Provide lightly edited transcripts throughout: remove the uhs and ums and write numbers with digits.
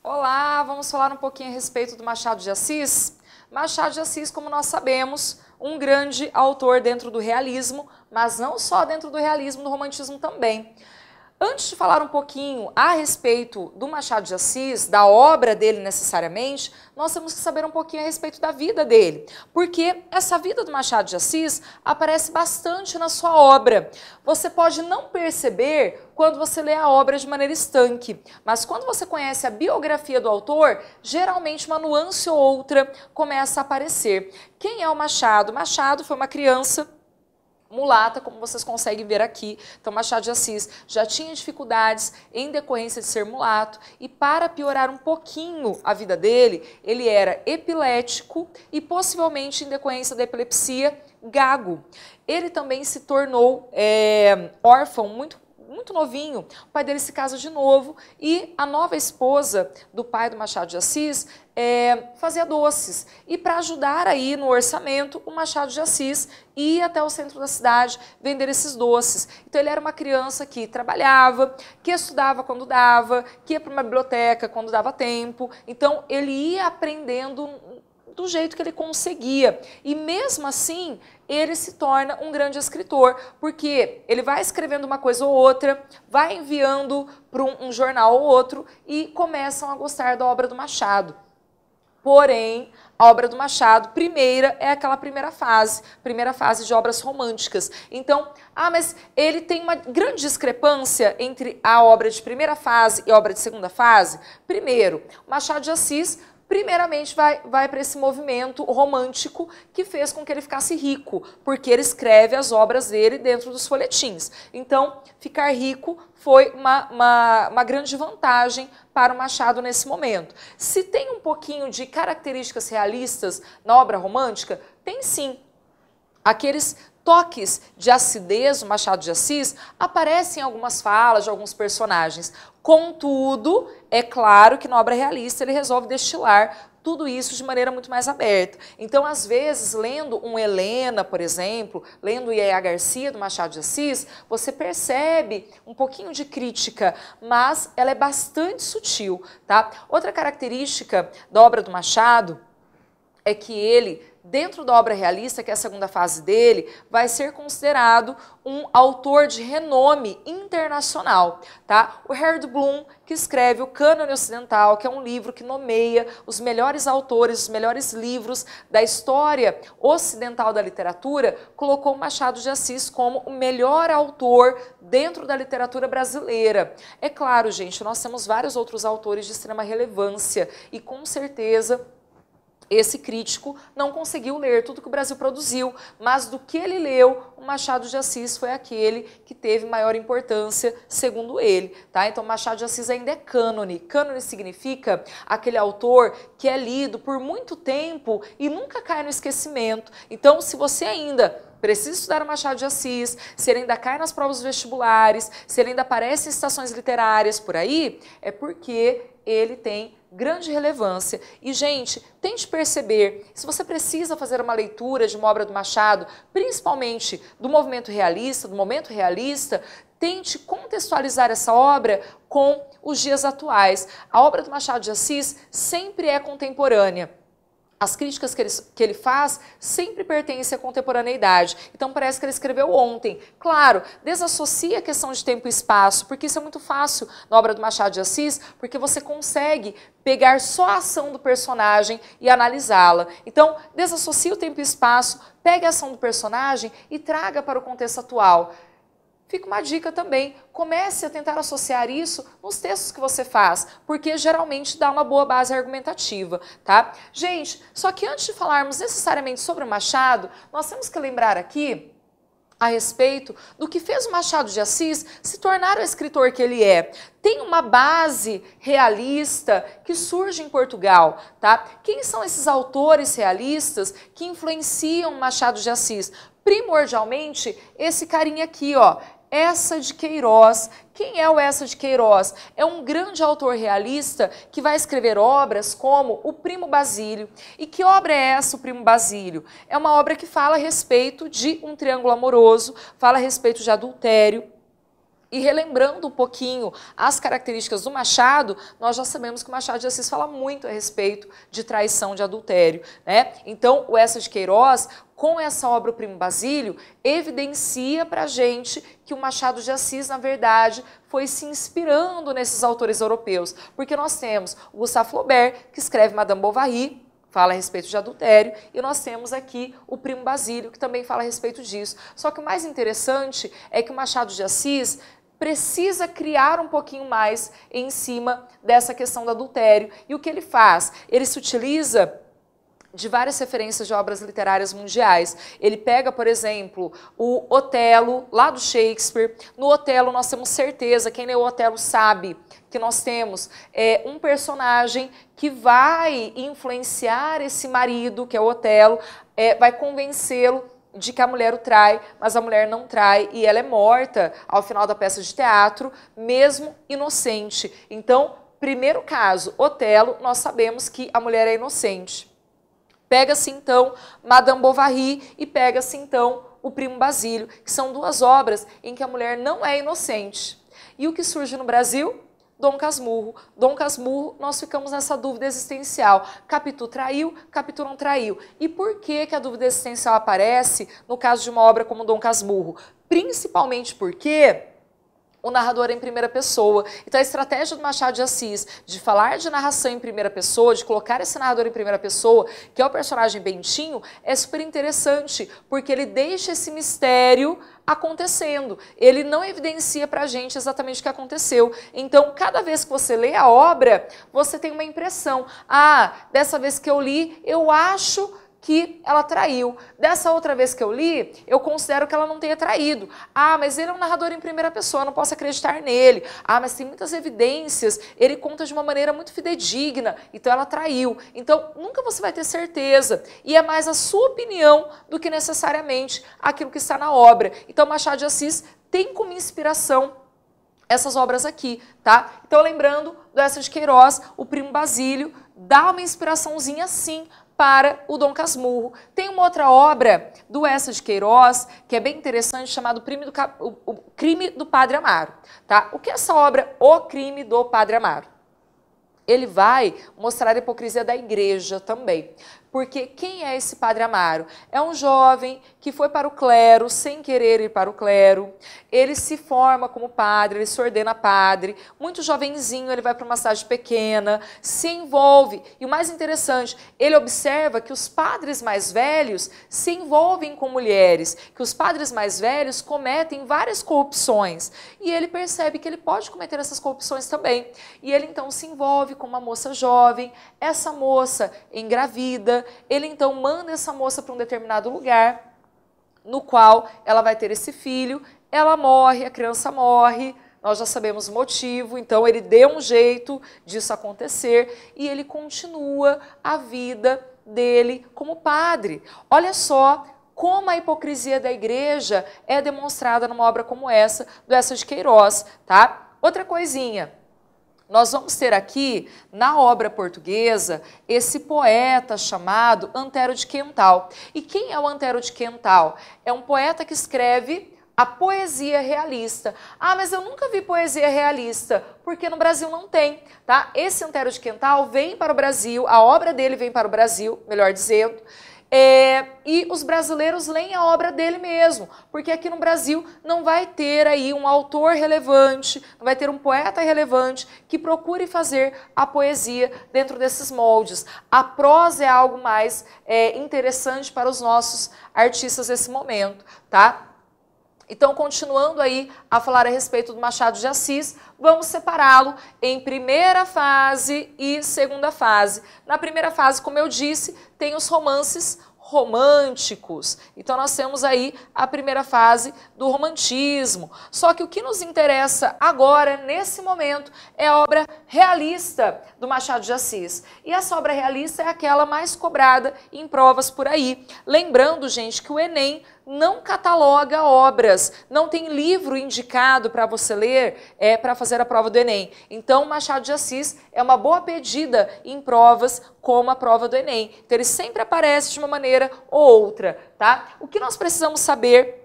Olá, vamos falar um pouquinho a respeito do Machado de Assis? Machado de Assis, como nós sabemos, um grande autor dentro do realismo, mas não só dentro do realismo, do romantismo também. Antes de falar um pouquinho a respeito do Machado de Assis, da obra dele necessariamente, nós temos que saber um pouquinho a respeito da vida dele, porque essa vida do Machado de Assis aparece bastante na sua obra. Você pode não perceber quando você lê a obra de maneira estanque, mas quando você conhece a biografia do autor, geralmente uma nuance ou outra começa a aparecer. Quem é o Machado? Machado foi uma criança mulata, como vocês conseguem ver aqui. Então, Machado de Assis já tinha dificuldades em decorrência de ser mulato e, para piorar um pouquinho a vida dele, ele era epilético e possivelmente, em decorrência da epilepsia, gago. Ele também se tornou órfão muito novinho. O pai dele se casa de novo e a nova esposa do pai do Machado de Assis fazia doces. E para ajudar aí no orçamento, o Machado de Assis ia até o centro da cidade vender esses doces. Então ele era uma criança que trabalhava, que estudava quando dava, que ia para uma biblioteca quando dava tempo. Então ele ia aprendendo do jeito que ele conseguia. E mesmo assim, ele se torna um grande escritor, porque ele vai escrevendo uma coisa ou outra, vai enviando para um jornal ou outro e começam a gostar da obra do Machado. Porém, a obra do Machado, primeira, é aquela primeira fase de obras românticas. Então, mas ele tem uma grande discrepância entre a obra de primeira fase e a obra de segunda fase. Primeiro, Machado de Assis primeiramente vai para esse movimento romântico que fez com que ele ficasse rico, porque ele escreve as obras dele dentro dos folhetins. Então, ficar rico foi uma grande vantagem para o Machado nesse momento. Se tem um pouquinho de características realistas na obra romântica, tem sim. Aqueles toques de acidez do Machado de Assis aparecem em algumas falas de alguns personagens. Contudo, é claro que na obra realista ele resolve destilar tudo isso de maneira muito mais aberta. Então, às vezes, lendo um Helena, por exemplo, lendo Yaya Garcia do Machado de Assis, você percebe um pouquinho de crítica, mas ela é bastante sutil, tá? Outra característica da obra do Machado é que ele, dentro da obra realista, que é a segunda fase dele, vai ser considerado um autor de renome internacional, tá? O Harold Bloom, que escreve o Cânone Ocidental, que é um livro que nomeia os melhores autores, os melhores livros da história ocidental da literatura, colocou o Machado de Assis como o melhor autor dentro da literatura brasileira. É claro, gente, nós temos vários outros autores de extrema relevância e, com certeza, esse crítico não conseguiu ler tudo que o Brasil produziu, mas do que ele leu, o Machado de Assis foi aquele que teve maior importância, segundo ele, tá? Então, Machado de Assis ainda é cânone. Cânone significa aquele autor que é lido por muito tempo e nunca cai no esquecimento. Então, se você ainda precisa estudar o Machado de Assis, se ele ainda cai nas provas vestibulares, se ele ainda aparece em estações literárias por aí, é porque ele tem grande relevância. E, gente, tente perceber, se você precisa fazer uma leitura de uma obra do Machado, principalmente do movimento realista, do momento realista, tente contextualizar essa obra com os dias atuais. A obra do Machado de Assis sempre é contemporânea. As críticas que ele faz sempre pertencem à contemporaneidade. Então parece que ele escreveu ontem. Claro, desassocia a questão de tempo e espaço, porque isso é muito fácil na obra do Machado de Assis, porque você consegue pegar só a ação do personagem e analisá-la. Então, desassocia o tempo e espaço, pegue a ação do personagem e traga para o contexto atual. Fica uma dica também, comece a tentar associar isso nos textos que você faz, porque geralmente dá uma boa base argumentativa, tá? Gente, só que antes de falarmos necessariamente sobre o Machado, nós temos que lembrar aqui a respeito do que fez o Machado de Assis se tornar o escritor que ele é. Tem uma base realista que surge em Portugal, tá? Quem são esses autores realistas que influenciam Machado de Assis? Primordialmente, esse carinha aqui, ó, Eça de Queiroz. Quem é o Eça de Queiroz? É um grande autor realista que vai escrever obras como O Primo Basílio. E que obra é essa, O Primo Basílio? É uma obra que fala a respeito de um triângulo amoroso, fala a respeito de adultério. E relembrando um pouquinho as características do Machado, nós já sabemos que o Machado de Assis fala muito a respeito de traição, de adultério, né? Então, o Eça de Queiroz, com essa obra O Primo Basílio, evidencia para a gente que o Machado de Assis, na verdade, foi se inspirando nesses autores europeus. Porque nós temos o Gustave Flaubert, que escreve Madame Bovary, fala a respeito de adultério, e nós temos aqui o Primo Basílio, que também fala a respeito disso. Só que o mais interessante é que o Machado de Assis precisa criar um pouquinho mais em cima dessa questão do adultério. E o que ele faz? Ele se utiliza de várias referências de obras literárias mundiais. Ele pega, por exemplo, o Otelo, lá do Shakespeare. No Otelo nós temos certeza, quem leu o Otelo sabe que nós temos um personagem que vai influenciar esse marido, que é o Otelo, vai convencê-lo de que a mulher o trai, mas a mulher não trai e ela é morta ao final da peça de teatro, mesmo inocente. Então, primeiro caso, Otelo, nós sabemos que a mulher é inocente. Pega-se então Madame Bovary e pega-se então O Primo Basílio, que são duas obras em que a mulher não é inocente. E o que surge no Brasil? Dom Casmurro. Dom Casmurro, nós ficamos nessa dúvida existencial. Capitu traiu, Capitu não traiu. E por que a dúvida existencial aparece no caso de uma obra como Dom Casmurro? Principalmente porque o narrador é em primeira pessoa. Então a estratégia do Machado de Assis de falar de narração em primeira pessoa, de colocar esse narrador em primeira pessoa, que é o personagem Bentinho, é super interessante, porque ele deixa esse mistério acontecendo. Ele não evidencia pra gente exatamente o que aconteceu. Então, cada vez que você lê a obra, você tem uma impressão. Ah, dessa vez que eu li, eu acho que ela traiu. Dessa outra vez que eu li, eu considero que ela não tenha traído. Ah, mas ele é um narrador em primeira pessoa, eu não posso acreditar nele. Ah, mas tem muitas evidências, ele conta de uma maneira muito fidedigna, então ela traiu. Então, nunca você vai ter certeza. E é mais a sua opinião do que necessariamente aquilo que está na obra. Então, Machado de Assis tem como inspiração essas obras aqui, tá? Então, lembrando do Eça de Queiroz, O Primo Basílio, dá uma inspiraçãozinha sim para o Dom Casmurro. Tem uma outra obra do Eça de Queiroz, que é bem interessante, chamado O Crime do Padre Amaro. Tá? O que é essa obra, O Crime do Padre Amaro? Ele vai mostrar a hipocrisia da igreja também. Porque quem é esse Padre Amaro? É um jovem que foi para o clero, sem querer ir para o clero. Ele se forma como padre, ele se ordena padre. Muito jovenzinho, ele vai para uma cidade pequena, se envolve. E o mais interessante, ele observa que os padres mais velhos se envolvem com mulheres, que os padres mais velhos cometem várias corrupções. E ele percebe que ele pode cometer essas corrupções também. E ele então se envolve com uma moça jovem, essa moça engravida. Ele então manda essa moça para um determinado lugar, no qual ela vai ter esse filho, ela morre, a criança morre, nós já sabemos o motivo, então ele deu um jeito disso acontecer e ele continua a vida dele como padre. Olha só como a hipocrisia da igreja é demonstrada numa obra como essa, do Eça de Queiroz, tá? Outra coisinha. Nós vamos ter aqui, na obra portuguesa, esse poeta chamado Antero de Quental. E quem é o Antero de Quental? É um poeta que escreve a poesia realista. Ah, mas eu nunca vi poesia realista, porque no Brasil não tem, tá? Esse Antero de Quental vem para o Brasil, a obra dele vem para o Brasil, melhor dizendo, e os brasileiros leem a obra dele mesmo, porque aqui no Brasil não vai ter aí um autor relevante, não vai ter um poeta relevante que procure fazer a poesia dentro desses moldes. A prosa é algo mais interessante para os nossos artistas nesse momento, tá? Então, continuando aí a falar a respeito do Machado de Assis, vamos separá-lo em primeira fase e segunda fase. Na primeira fase, como eu disse, tem os romances românticos. Então, nós temos aí a primeira fase do romantismo. Só que o que nos interessa agora, nesse momento, é a obra realista do Machado de Assis. E essa obra realista é aquela mais cobrada em provas por aí. Lembrando, gente, que o Enem não cataloga obras, não tem livro indicado para você ler para fazer a prova do Enem. Então, Machado de Assis é uma boa pedida em provas como a prova do Enem. Então, ele sempre aparece de uma maneira ou outra, tá? O que nós precisamos saber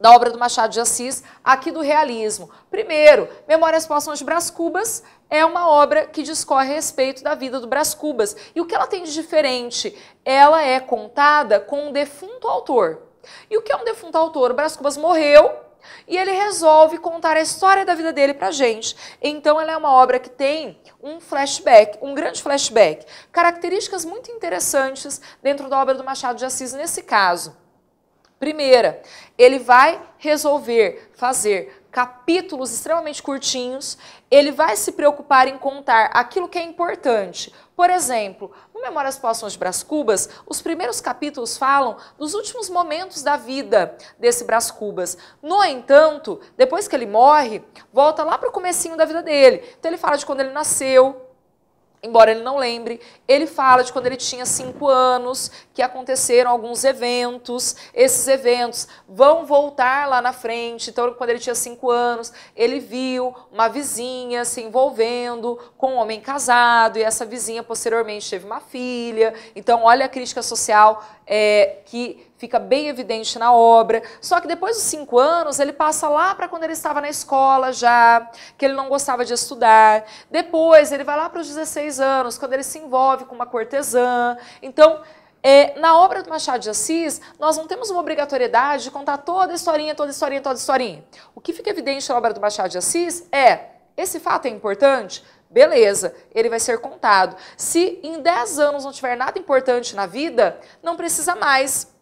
da obra do Machado de Assis, aqui do realismo? Primeiro, Memórias Póstumas de Brás Cubas é uma obra que discorre a respeito da vida do Brás Cubas. E o que ela tem de diferente? Ela é contada com um defunto autor. E o que é um defunto autor? O Brás Cubas morreu e ele resolve contar a história da vida dele pra gente. Então ela é uma obra que tem um flashback, um grande flashback. Características muito interessantes dentro da obra do Machado de Assis nesse caso. Primeira, ele vai resolver fazer capítulos extremamente curtinhos, ele vai se preocupar em contar aquilo que é importante. Por exemplo, no Memórias Póstumas de Brás Cubas, os primeiros capítulos falam dos últimos momentos da vida desse Brás Cubas. No entanto, depois que ele morre, volta lá para o comecinho da vida dele. Então ele fala de quando ele nasceu, embora ele não lembre, ele fala de quando ele tinha 5 anos, que aconteceram alguns eventos, esses eventos vão voltar lá na frente. Então, quando ele tinha 5 anos, ele viu uma vizinha se envolvendo com um homem casado, e essa vizinha posteriormente teve uma filha. Então, olha a crítica social que fica bem evidente na obra. Só que depois dos 5 anos, ele passa lá para quando ele estava na escola já, que ele não gostava de estudar. Depois, ele vai lá para os 16 anos, quando ele se envolve com uma cortesã. Então, na obra do Machado de Assis, nós não temos uma obrigatoriedade de contar toda a historinha, toda a historinha, toda a historinha. O que fica evidente na obra do Machado de Assis esse fato é importante? Beleza, ele vai ser contado. Se em 10 anos não tiver nada importante na vida, não precisa mais.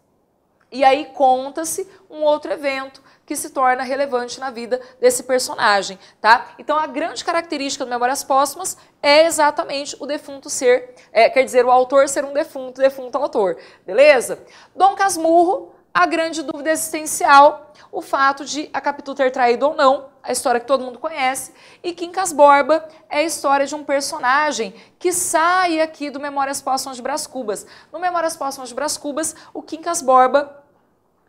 E aí conta-se um outro evento que se torna relevante na vida desse personagem, tá? Então a grande característica do Memórias Póstumas é exatamente o defunto ser, quer dizer, o autor ser um defunto autor, beleza? Dom Casmurro, a grande dúvida existencial, o fato de a Capitu ter traído ou não, a história que todo mundo conhece, e Quincas Borba é a história de um personagem que sai aqui do Memórias Póstumas de Brás Cubas. No Memórias Póstumas de Brás Cubas, o Quincas Borba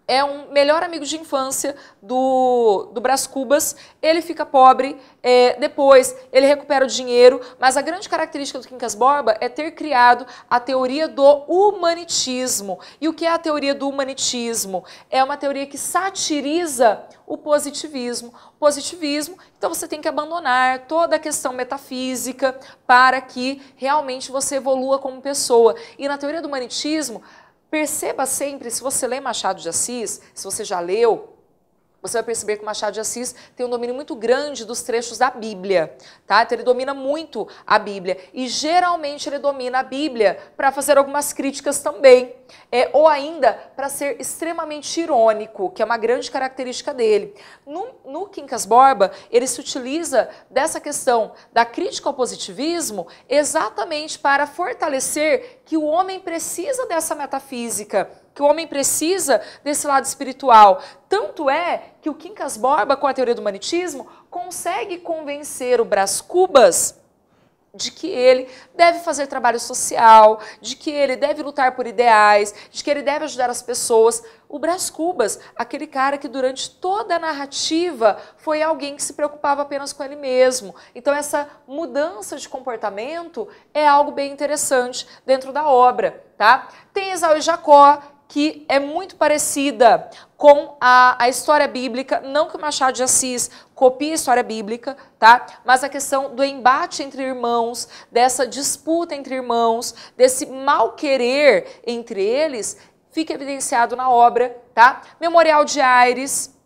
é um melhor amigo de infância do Brás Cubas. Ele fica pobre, depois ele recupera o dinheiro, mas a grande característica do Quincas Borba é ter criado a teoria do humanitismo. E o que é a teoria do humanitismo? É uma teoria que satiriza o positivismo. Positivismo, então você tem que abandonar toda a questão metafísica para que realmente você evolua como pessoa. E na teoria do humanitismo, perceba sempre, se você lê Machado de Assis, se você já leu, você vai perceber que o Machado de Assis tem um domínio muito grande dos trechos da Bíblia, tá? Então ele domina muito a Bíblia e geralmente ele domina a Bíblia para fazer algumas críticas também, ou ainda para ser extremamente irônico, que é uma grande característica dele. No Quincas Borba, ele se utiliza dessa questão da crítica ao positivismo exatamente para fortalecer que o homem precisa dessa metafísica, que o homem precisa desse lado espiritual. Tanto é que o Quincas Borba, com a teoria do humanitismo, consegue convencer o Brás Cubas de que ele deve fazer trabalho social, de que ele deve lutar por ideais, de que ele deve ajudar as pessoas. O Brás Cubas, aquele cara que durante toda a narrativa foi alguém que se preocupava apenas com ele mesmo. Então essa mudança de comportamento é algo bem interessante dentro da obra, tá? Tem Esaú e Jacó, que é muito parecida com a história bíblica, não que o Machado de Assis copie a história bíblica, tá? Mas a questão do embate entre irmãos, dessa disputa entre irmãos, desse mal-querer entre eles, fica evidenciado na obra, tá? Memorial de Aires,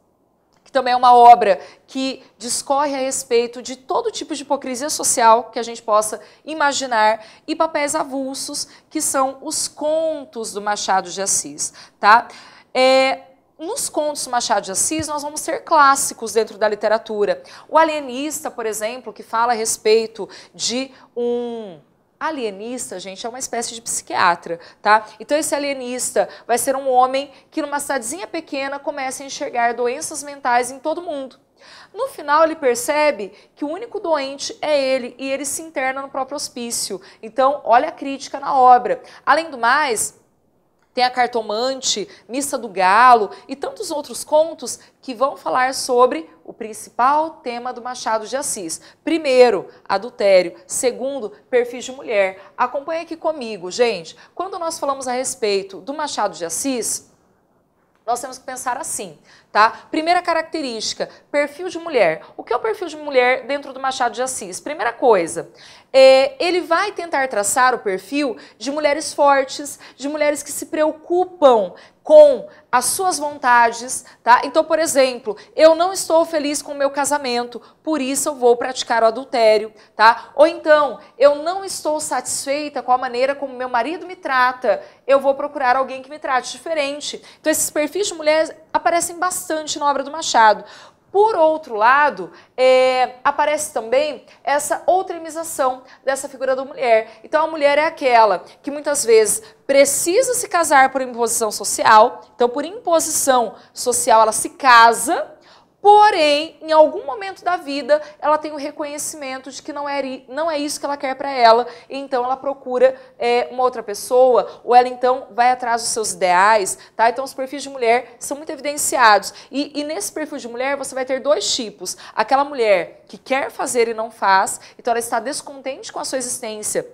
que também é uma obra que discorre a respeito de todo tipo de hipocrisia social que a gente possa imaginar, e Papéis Avulsos, que são os contos do Machado de Assis, tá? Nos contos do Machado de Assis, nós vamos ter clássicos dentro da literatura. O Alienista, por exemplo, que fala a respeito de um alienista, gente, é uma espécie de psiquiatra, tá? Então esse alienista vai ser um homem que numa cidadezinha pequena começa a enxergar doenças mentais em todo mundo. No final ele percebe que o único doente é ele e ele se interna no próprio hospício. Então olha a crítica na obra. Além do mais, tem a Cartomante, Missa do Galo e tantos outros contos que vão falar sobre o principal tema do Machado de Assis. Primeiro, adultério. Segundo, perfis de mulher. Acompanhe aqui comigo, gente. Quando nós falamos a respeito do Machado de Assis, nós temos que pensar assim, tá? Primeira característica, perfil de mulher. O que é o perfil de mulher dentro do Machado de Assis? Primeira coisa, ele vai tentar traçar o perfil de mulheres fortes, de mulheres que se preocupam com as suas vontades, tá? Então, por exemplo, eu não estou feliz com o meu casamento, por isso eu vou praticar o adultério, tá? Ou então, eu não estou satisfeita com a maneira como meu marido me trata, eu vou procurar alguém que me trate diferente. Então, esses perfis de mulheres aparecem bastante na obra do Machado. Por outro lado, aparece também essa outremização dessa figura da mulher. Então, a mulher é aquela que muitas vezes precisa se casar por imposição social. Então, por imposição social, ela se casa, porém, em algum momento da vida, ela tem o reconhecimento de que não é isso que ela quer para ela, e então ela procura uma outra pessoa, ou ela então vai atrás dos seus ideais, tá? Então os perfis de mulher são muito evidenciados. E nesse perfil de mulher você vai ter dois tipos. Aquela mulher que quer fazer e não faz, então ela está descontente com a sua existência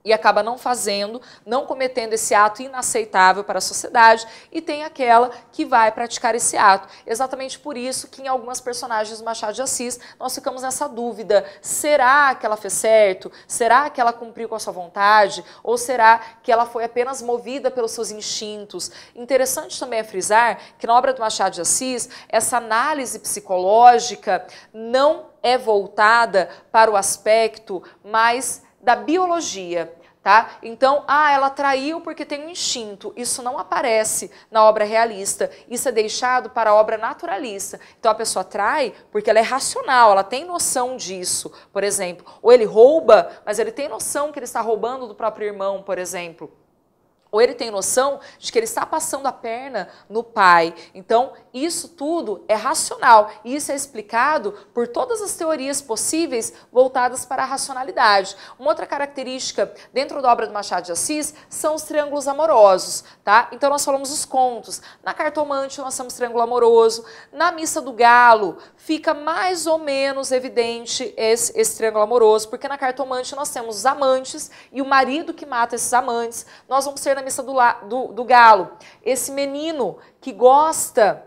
e acaba não fazendo, não cometendo esse ato inaceitável para a sociedade, e tem aquela que vai praticar esse ato. Exatamente por isso que em algumas personagens do Machado de Assis nós ficamos nessa dúvida, será que ela fez certo? Será que ela cumpriu com a sua vontade? Ou será que ela foi apenas movida pelos seus instintos? Interessante também é frisar que na obra do Machado de Assis, essa análise psicológica não é voltada para o aspecto mais da biologia, tá? Então, ela traiu porque tem um instinto. Isso não aparece na obra realista. Isso é deixado para a obra naturalista. Então, a pessoa trai porque ela é racional, ela tem noção disso, por exemplo. Ou ele rouba, mas ele tem noção que ele está roubando do próprio irmão, por exemplo. Ou ele tem noção de que ele está passando a perna no pai. Então, isso tudo é racional. E isso é explicado por todas as teorias possíveis voltadas para a racionalidade. Uma outra característica dentro da obra do Machado de Assis são os triângulos amorosos, tá? Então, nós falamos os contos. Na Cartomante, nós temos triângulo amoroso. Na Missa do Galo, fica mais ou menos evidente esse triângulo amoroso, porque na Cartomante nós temos os amantes e o marido que mata esses amantes. Nós vamos ter na Missa do Galo esse menino que gosta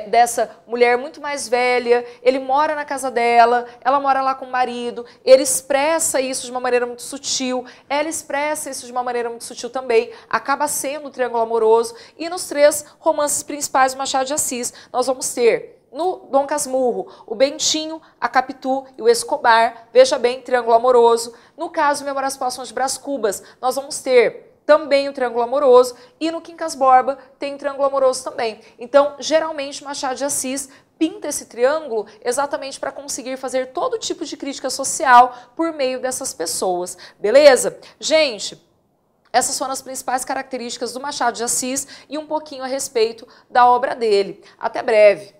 dessa mulher muito mais velha, ele mora na casa dela, ela mora lá com o marido, ele expressa isso de uma maneira muito sutil, ela expressa isso de uma maneira muito sutil também, acaba sendo o triângulo amoroso. E nos três romances principais do Machado de Assis, nós vamos ter no Dom Casmurro, o Bentinho, a Capitu e o Escobar, veja bem, triângulo amoroso. No caso, Memórias Póstumas de Brás Cubas, nós vamos ter também o triângulo amoroso, e no Quincas Borba tem o triângulo amoroso também. Então, geralmente, Machado de Assis pinta esse triângulo exatamente para conseguir fazer todo tipo de crítica social por meio dessas pessoas, beleza? Gente, essas foram as principais características do Machado de Assis e um pouquinho a respeito da obra dele. Até breve!